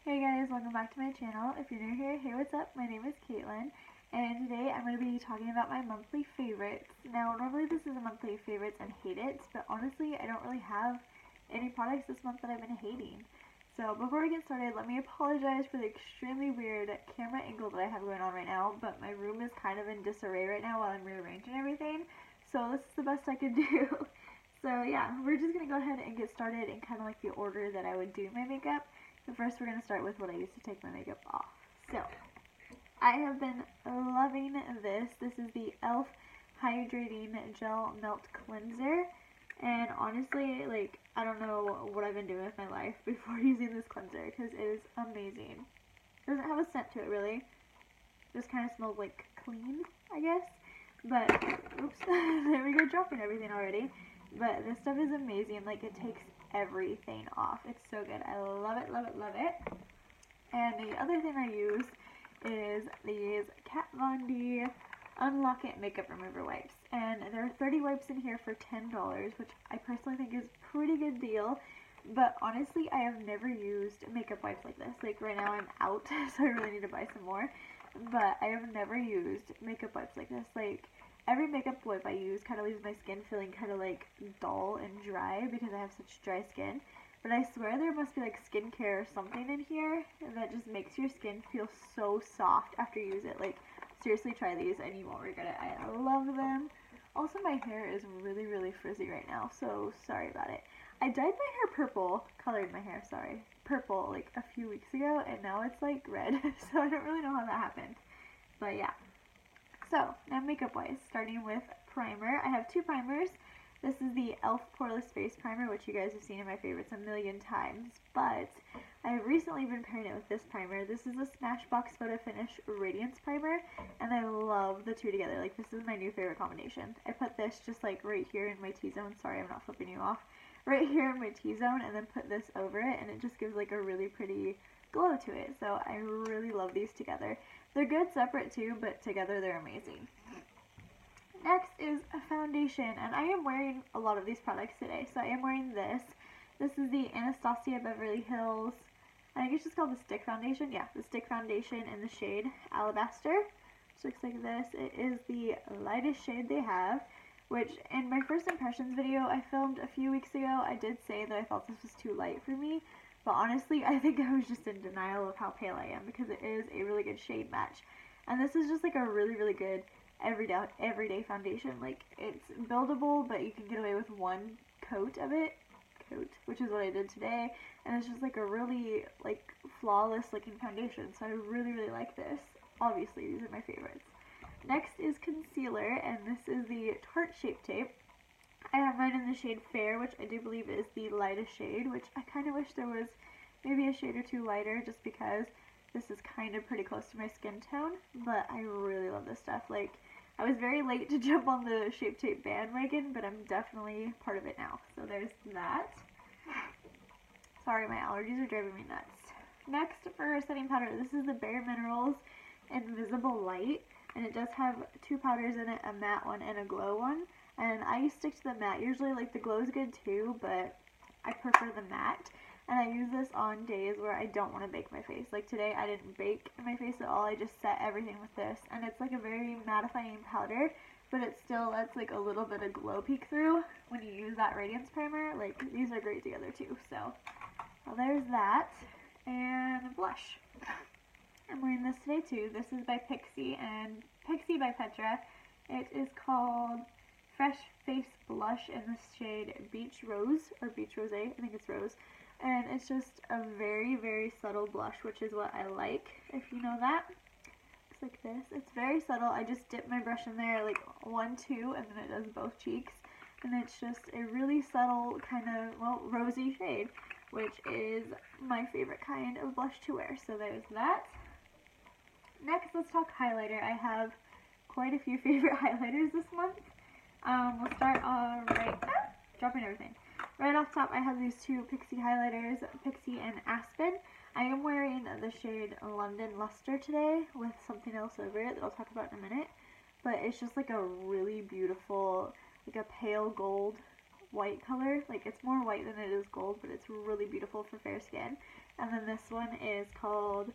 Hey guys, welcome back to my channel. If you're new here, hey, what's up? My name is Caitlin, and today I'm going to be talking about my monthly favorites. Now, normally this is a monthly favorites and hate it, but honestly, I don't really have any products this month that I've been hating. So before we get started, let me apologize for the extremely weird camera angle that I have going on right now, but my room is kind of in disarray right now while I'm rearranging everything, so this is the best I could do. So yeah, we're just going to go ahead and get started in kind of like the order that I would do my makeup. But first we're going to start with what I use to take my makeup off. So, I have been loving this. This is the e.l.f. Hydrating Gel Melt Cleanser. And honestly, like, I don't know what I've been doing with my life before using this cleanser, because it is amazing. It doesn't have a scent to it, really. It just kind of smells like clean, I guess. But, oops, there we go, dropping everything already. But this stuff is amazing. Like, it takes everything off. It's so good. I love it, love it, love it. And the other thing I use is these Kat Von D Unlock It Makeup Remover Wipes. And there are 30 wipes in here for $10, which I personally think is a pretty good deal. But honestly, I have never used makeup wipes like this. Like, right now I'm out, so I really need to buy some more. But I have never used makeup wipes like this. Like, every makeup wipe I use kind of leaves my skin feeling kind of like dull and dry because I have such dry skin. But I swear there must be like skincare or something in here that just makes your skin feel so soft after you use it. Like, seriously, try these and you won't regret it. I love them. Also, my hair is really, really frizzy right now, so sorry about it. I dyed my hair purple, colored my hair, sorry, purple like a few weeks ago, and now it's like red, so I don't really know how that happened. But yeah. So, now makeup-wise, starting with primer. I have two primers. This is the e.l.f. Poreless Face Primer, which you guys have seen in my favorites a million times, but I have recently been pairing it with this primer. This is the Smashbox Photo Finish Radiance Primer, and I love the two together. Like, this is my new favorite combination. I put this just like right here in my T-zone. Sorry, I'm not flipping you off. Right here in my T-zone, and then put this over it, and it just gives like a really pretty glow to it. So I really love these together. They're good separate too, but together they're amazing. Next is a foundation, and I am wearing a lot of these products today. So I am wearing this. This is the Anastasia Beverly Hills, I think it's just called the Stick Foundation. Yeah, the Stick Foundation in the shade Alabaster, which looks like this. It is the lightest shade they have, which in my first impressions video I filmed a few weeks ago, I did say that I thought this was too light for me. But honestly, I think I was just in denial of how pale I am because it is a really good shade match. And this is just like a really, really good everyday foundation. Like, it's buildable, but you can get away with one coat of it. Which is what I did today. And it's just like a really, like, flawless looking foundation. So I really, really like this. Obviously, these are my favorites. Next is concealer, and this is the Tarte Shape Tape. I have mine in the shade Fair, which I do believe is the lightest shade, which I kind of wish there was maybe a shade or two lighter, just because this is kind of pretty close to my skin tone, but I really love this stuff. Like, I was very late to jump on the Shape Tape bandwagon, but I'm definitely part of it now. So there's that. Sorry, my allergies are driving me nuts. Next, for setting powder, this is the Bare Minerals Invisible Light, and it does have two powders in it, a matte one and a glow one. And I stick to the matte. Usually, like, the glow is good too, but I prefer the matte. And I use this on days where I don't want to bake my face. Like today, I didn't bake my face at all. I just set everything with this. And it's like a very mattifying powder, but it still lets like a little bit of glow peek through when you use that Radiance Primer. Like, these are great together too. So, well, there's that. And blush. I'm wearing this today too. This is by Pixie and Pixie by Petra. It is called Fresh Face Blush in the shade Beach Rose, or Beach Rose, I think it's Rose. And it's just a very, very subtle blush, which is what I like, if you know that. Looks like this. It's very subtle. I just dip my brush in there, like 1, 2, and then it does both cheeks. And it's just a really subtle kind of, well, rosy shade, which is my favorite kind of blush to wear. So there's that. Next, let's talk highlighter. I have quite a few favorite highlighters this month. We'll start dropping everything. Right off top, I have these two Pixie highlighters, Pixie and Aspen. I am wearing the shade London Luster today with something else over it that I'll talk about in a minute. But it's just like a really beautiful, like a pale gold white color. Like, it's more white than it is gold, but it's really beautiful for fair skin. And then this one is called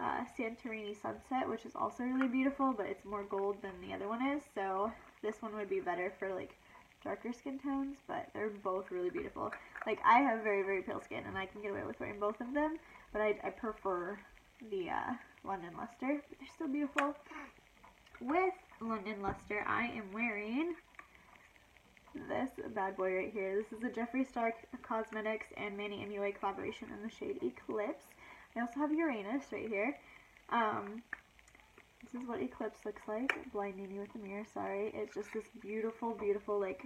Santorini Sunset, which is also really beautiful, but it's more gold than the other one is, so this one would be better for like darker skin tones, but they're both really beautiful. Like, I have very, very pale skin, and I can get away with wearing both of them, but I prefer the London Luster, but they're still beautiful. With London Luster, I am wearing this bad boy right here. This is a Jeffree Star Cosmetics and Manny MUA collaboration in the shade Eclipse. I also have Uranus right here. This is what Eclipse looks like. Blinding you with the mirror, sorry. It's just this beautiful, beautiful, like,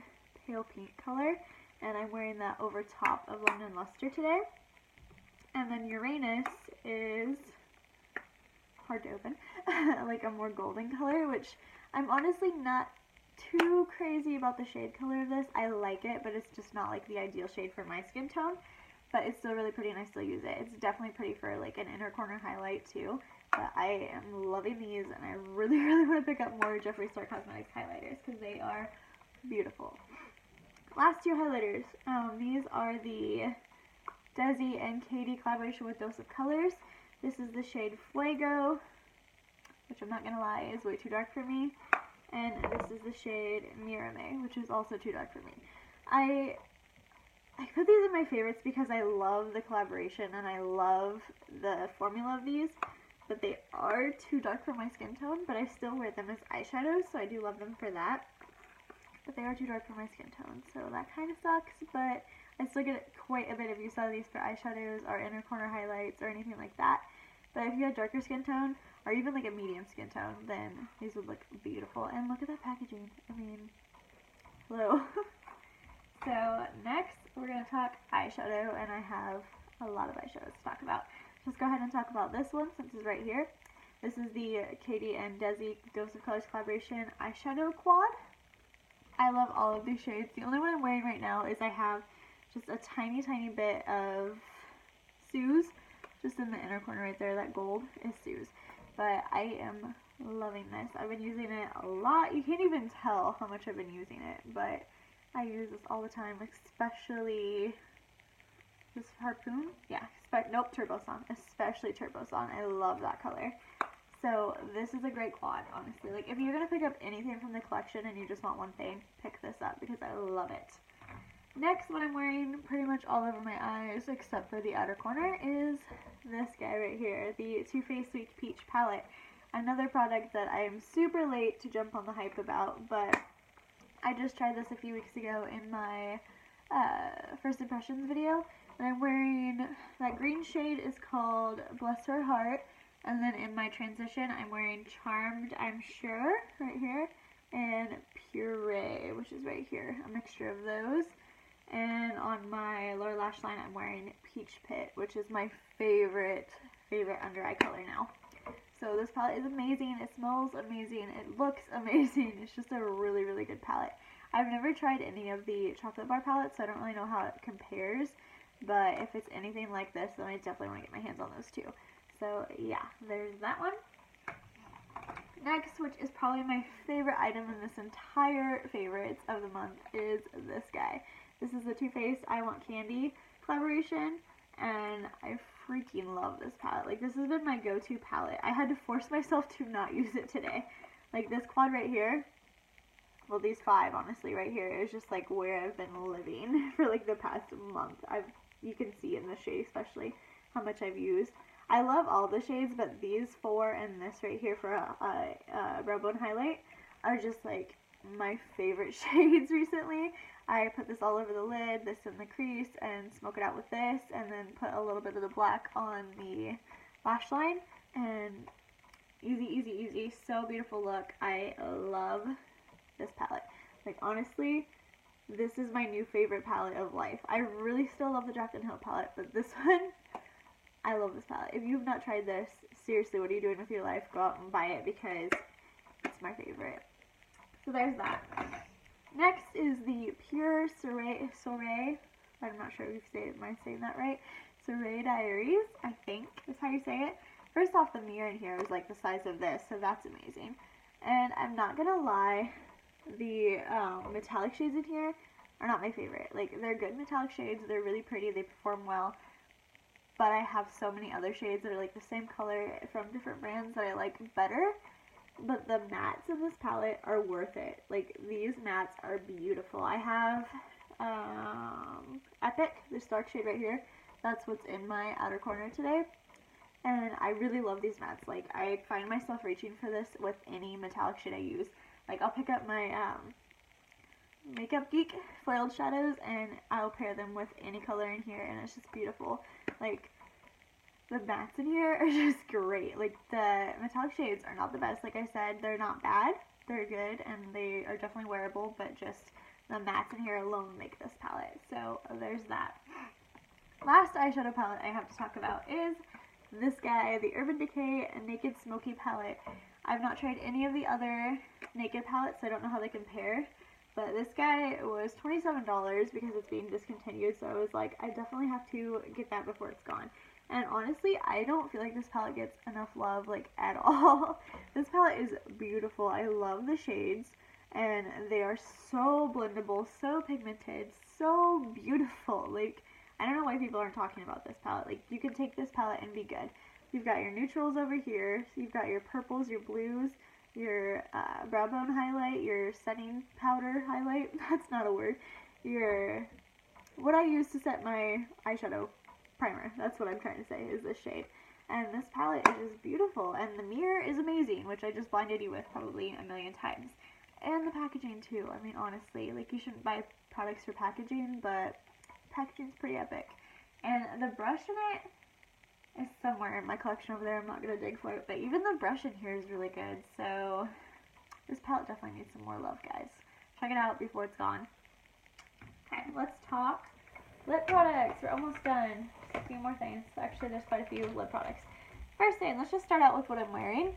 pale pink color. And I'm wearing that over top of London Luster today. And then Uranus is hard to open. Like a more golden color, which I'm honestly not too crazy about the shade color of this. I like it, but it's just not like the ideal shade for my skin tone. But it's still really pretty and I still use it. It's definitely pretty for like an inner corner highlight too. But I am loving these, and I really, really want to pick up more Jeffree Star Cosmetics highlighters because they are beautiful. Last two highlighters. These are the Desi and Katie collaboration with Dose of Colors. This is the shade Fuego, which I'm not going to lie is way too dark for me. And this is the shade Mirame, which is also too dark for me. I put these in my favorites because I love the collaboration and I love the formula of these, but they are too dark for my skin tone, but I still wear them as eyeshadows, so I do love them for that. But they are too dark for my skin tone, so that kind of sucks, but I still get quite a bit of use out of these for eyeshadows or inner corner highlights or anything like that. But if you had darker skin tone, or even like a medium skin tone, then these would look beautiful. And look at that packaging. I mean, hello. So next, we're going to talk eyeshadow, and I have a lot of eyeshadows to talk about. Let's go ahead and talk about this one since it's right here. This is the Katie and Desi Dose of Colors collaboration eyeshadow quad. I love all of these shades. The only one I'm wearing right now is I have just a tiny, tiny bit of Sue's, just in the inner corner right there. That gold is Sue's. But I am loving this. I've been using it a lot. You can't even tell how much I've been using it, but I use this all the time, especially this Harpoon. Yeah, nope, Turbo Sun, especially Turbo Sun. I love that color. So this is a great quad, honestly. Like, if you're going to pick up anything from the collection and you just want one thing, pick this up because I love it. Next, what I'm wearing pretty much all over my eyes, except for the outer corner, is this guy right here, the Too Faced Sweet Peach palette. Another product that I am super late to jump on the hype about, but I just tried this a few weeks ago in my first impressions video, and I'm wearing, that green shade is called Bless Her Heart, and then in my transition I'm wearing Charmed, I'm Sure, right here, and Puree, which is right here, a mixture of those. And on my lower lash line I'm wearing Peach Pit, which is my favorite under eye color now. So this palette is amazing, it smells amazing, it looks amazing, it's just a really, really good palette. I've never tried any of the chocolate bar palettes, so I don't really know how it compares, but if it's anything like this, then I definitely want to get my hands on those too. So yeah, there's that one. Next, which is probably my favorite item in this entire favorites of the month, is this guy. This is the Too Faced I Want Candy collaboration, and I freaking love this palette. Like, this has been my go-to palette. I had to force myself to not use it today. Like, this quad right here, well, these five, honestly, right here, is just, like, where I've been living for, like, the past month. You can see in the shade, especially, how much I've used. I love all the shades, but these four and this right here for a brow bone highlight are just, like, my favorite shades recently. I put this all over the lid, this in the crease, and smoke it out with this, and then put a little bit of the black on the lash line, and easy, easy, easy. So beautiful look. I love this palette. Like, honestly, this is my new favorite palette of life. I really still love the Draft & Hill palette, but this one, I love this palette. If you've not tried this, seriously, what are you doing with your life? Go out and buy it because it's my favorite. So there's that. Next is the Pure Soleil, I'm not sure if am I saying that right, Soleil Diaries, I think is how you say it. First off, the mirror in here is like the size of this, so that's amazing. And I'm not gonna lie, the metallic shades in here are not my favorite. Like, they're good metallic shades, they're really pretty, they perform well, but I have so many other shades that are like the same color from different brands that I like better. But the mattes in this palette are worth it. Like, these mattes are beautiful. I have Epic, this dark shade right here. That's what's in my outer corner today. And I really love these mattes. Like, I find myself reaching for this with any metallic shade I use. Like, I'll pick up my Makeup Geek foiled shadows and I'll pair them with any color in here, and it's just beautiful. Like, the mattes in here are just great. Like, the metallic shades are not the best. Like I said, they're not bad. They're good, and they are definitely wearable, but just the mattes in here alone make this palette. So, there's that. Last eyeshadow palette I have to talk about is this guy, the Urban Decay Naked Smoky palette. I've not tried any of the other Naked palettes, so I don't know how they compare. But this guy was $27 because it's being discontinued, so I was like, I definitely have to get that before it's gone. And honestly, I don't feel like this palette gets enough love, like, at all. This palette is beautiful. I love the shades, and they are so blendable, so pigmented, so beautiful. Like, I don't know why people aren't talking about this palette. Like, you can take this palette and be good. You've got your neutrals over here, so you've got your purples, your blues, your brow bone highlight, your setting powder highlight, that's not a word, your, what I use to set my eyeshadow primer, that's what I'm trying to say, is this shade. And this palette is just beautiful, and the mirror is amazing, which I just blinded you with probably a million times. And the packaging too. I mean, honestly, like, you shouldn't buy products for packaging, but packaging's pretty epic. And the brush in it is somewhere in my collection over there. I'm not going to dig for it, but even the brush in here is really good. So this palette definitely needs some more love, guys. Check it out before it's gone. Okay, let's talk lip products. We're almost done. Just a few more things. Actually, there's quite a few lip products. First thing, let's just start out with what I'm wearing.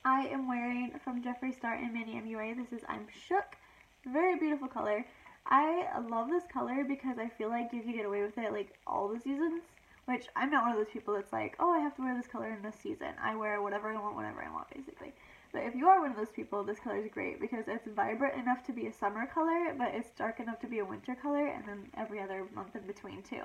I am wearing from Jeffree Star and Mini MUA. This is I'm Shook. Very beautiful color. I love this color because I feel like you can get away with it like all the seasons, which I'm not one of those people that's like, oh, I have to wear this color in this season. I wear whatever I want whenever I want, basically. But if you are one of those people, this color is great because it's vibrant enough to be a summer color, but it's dark enough to be a winter color, and then every other month in between too.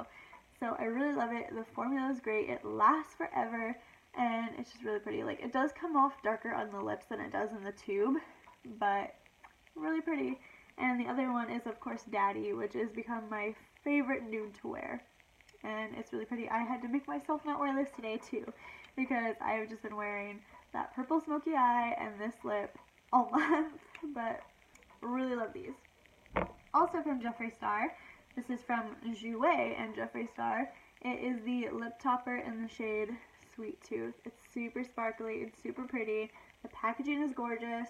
So I really love it. The formula is great. It lasts forever, and it's just really pretty. Like, it does come off darker on the lips than it does in the tube, but really pretty. And the other one is, of course, Daddy, which has become my favorite nude to wear. And it's really pretty. I had to make myself not wear this today, too, because I have just been wearing that purple smoky eye and this lip all month, but really love these. Also from Jeffree Star, this is from Jouer and Jeffree Star. It is the lip topper in the shade Sweet Tooth. It's super sparkly, it's super pretty. The packaging is gorgeous.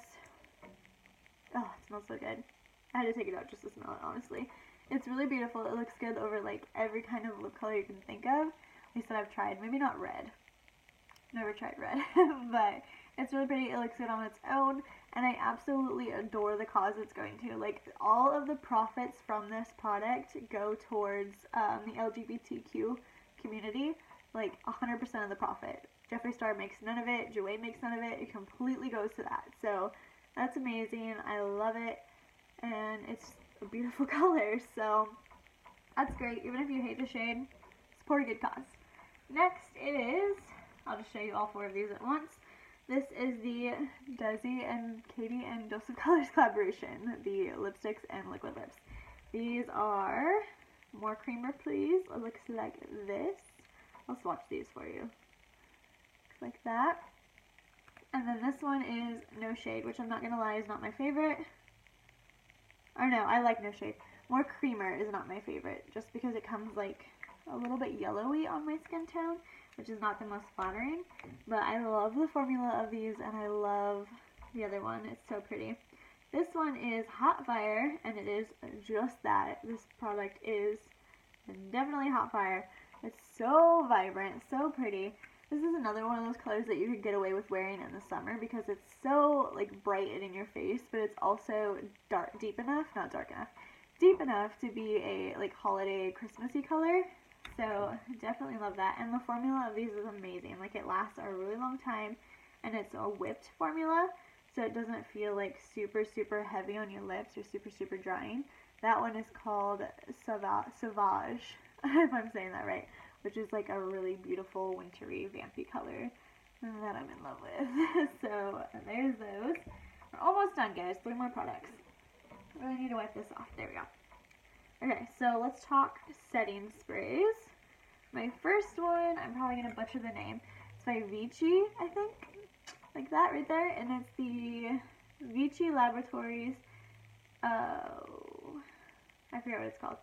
Oh, it smells so good. I had to take it out just to smell it, honestly. It's really beautiful. It looks good over, like, every kind of lip color you can think of. At least that I've tried. Maybe not red. Never tried red. But it's really pretty. It looks good on its own. And I absolutely adore the cause it's going to. Like, all of the profits from this product go towards the LGBTQ community. Like, 100% of the profit. Jeffree Star makes none of it. Jouer makes none of it. It completely goes to that. So that's amazing. I love it. And it's a beautiful color, so that's great. Even if you hate the shade, support a good cause. Next is, I'll just show you all four of these at once. This is the Desi and Katie and Dose of Colors collaboration, the lipsticks and liquid lips. These are More Creamer Please. It looks like this. I'll swatch these for you. Looks like that. And then this one is No Shade, which I'm not going to lie is not my favorite. Or no, I like No Shade. More Creamer is not my favorite, just because it comes like a little bit yellowy on my skin tone, which is not the most flattering. But I love the formula of these, and I love the other one. It's so pretty. This one is Hot Fire, and it is just that. This product is definitely Hot Fire. It's so vibrant, so pretty. This is another one of those colors that you could get away with wearing in the summer because it's so, like, bright and in your face, but it's also deep enough to be a, like, holiday Christmassy color. So definitely love that. And the formula of these is amazing. Like, it lasts a really long time, and it's a whipped formula, so it doesn't feel, like, super, super heavy on your lips or super, super drying. That one is called Sauvage, if I'm saying that right. which is like a really beautiful wintry vampy color that I'm in love with. So there's those. We're almost done, guys. 3 more products. I really need to wipe this off. There we go. Okay, so let's talk setting sprays. My first one, I'm probably going to butcher the name. It's by Vici, I think. Like that right there. And it's the Vici Laboratories, I forget what it's called.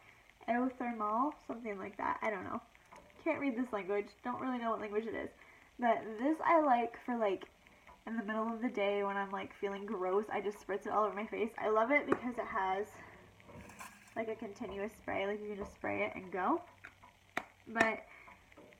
Eau-thermal, something like that. I don't know. Can't read this language. Don't really know what language it is. But this I like for like in the middle of the day when I'm like feeling gross. I just spritz it all over my face. I love it because it has like a continuous spray. Like you can just spray it and go. But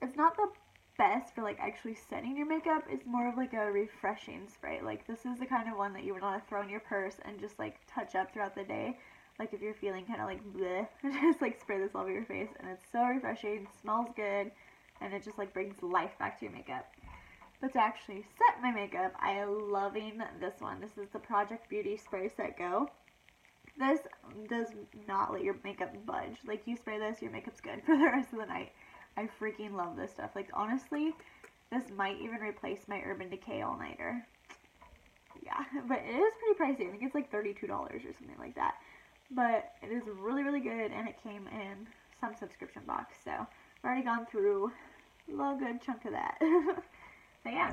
it's not the best for like actually setting your makeup. It's more of like a refreshing spray. Like this is the kind of one that you would want to throw in your purse and just like touch up throughout the day. Like if you're feeling kind of like bleh, just like spray this all over your face, and it's so refreshing, smells good, and it just like brings life back to your makeup. But to actually set my makeup, I am loving this one. This is the Project Beauty Spray Set Go. This does not let your makeup budge. Like you spray this, your makeup's good for the rest of the night. I freaking love this stuff. Like honestly, this might even replace my Urban Decay all-nighter. Yeah, but it is pretty pricey. I think it's like $32 or something like that. But it is really, really good, and it came in some subscription box. So I've already gone through a little good chunk of that. So yeah,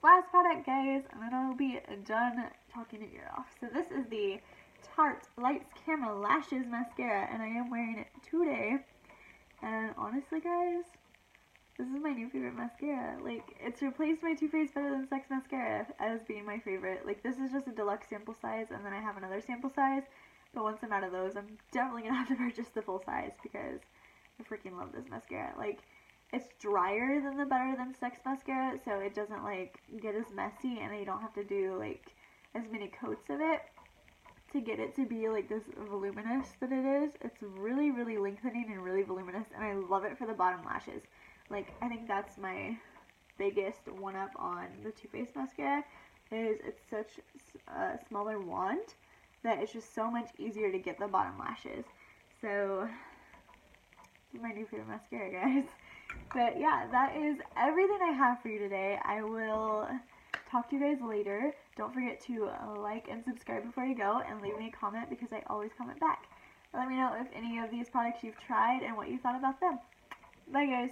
last product, guys, and then I'll be done talking your ear off. So this is the Tarte Lights Camera Lashes Mascara, and I am wearing it today. And honestly, guys, this is my new favorite mascara. Like, it's replaced my Too Faced Better Than Sex mascara as being my favorite. Like, this is just a deluxe sample size, and then I have another sample size. But once I'm out of those, I'm definitely going to have to purchase the full size because I freaking love this mascara. Like, it's drier than the Better Than Sex mascara, so it doesn't, like, get as messy, and you don't have to do, like, as many coats of it to get it to be, like, this voluminous that it is. It's really, really lengthening and really voluminous, and I love it for the bottom lashes. Like, I think that's my biggest one-up on the Too Faced mascara, is it's such a smaller wand that it's just so much easier to get the bottom lashes. So, this is my new favorite mascara, guys. But yeah, that is everything I have for you today. I will talk to you guys later. Don't forget to like and subscribe before you go, and leave me a comment because I always comment back. Let me know if any of these products you've tried and what you thought about them. Bye, guys.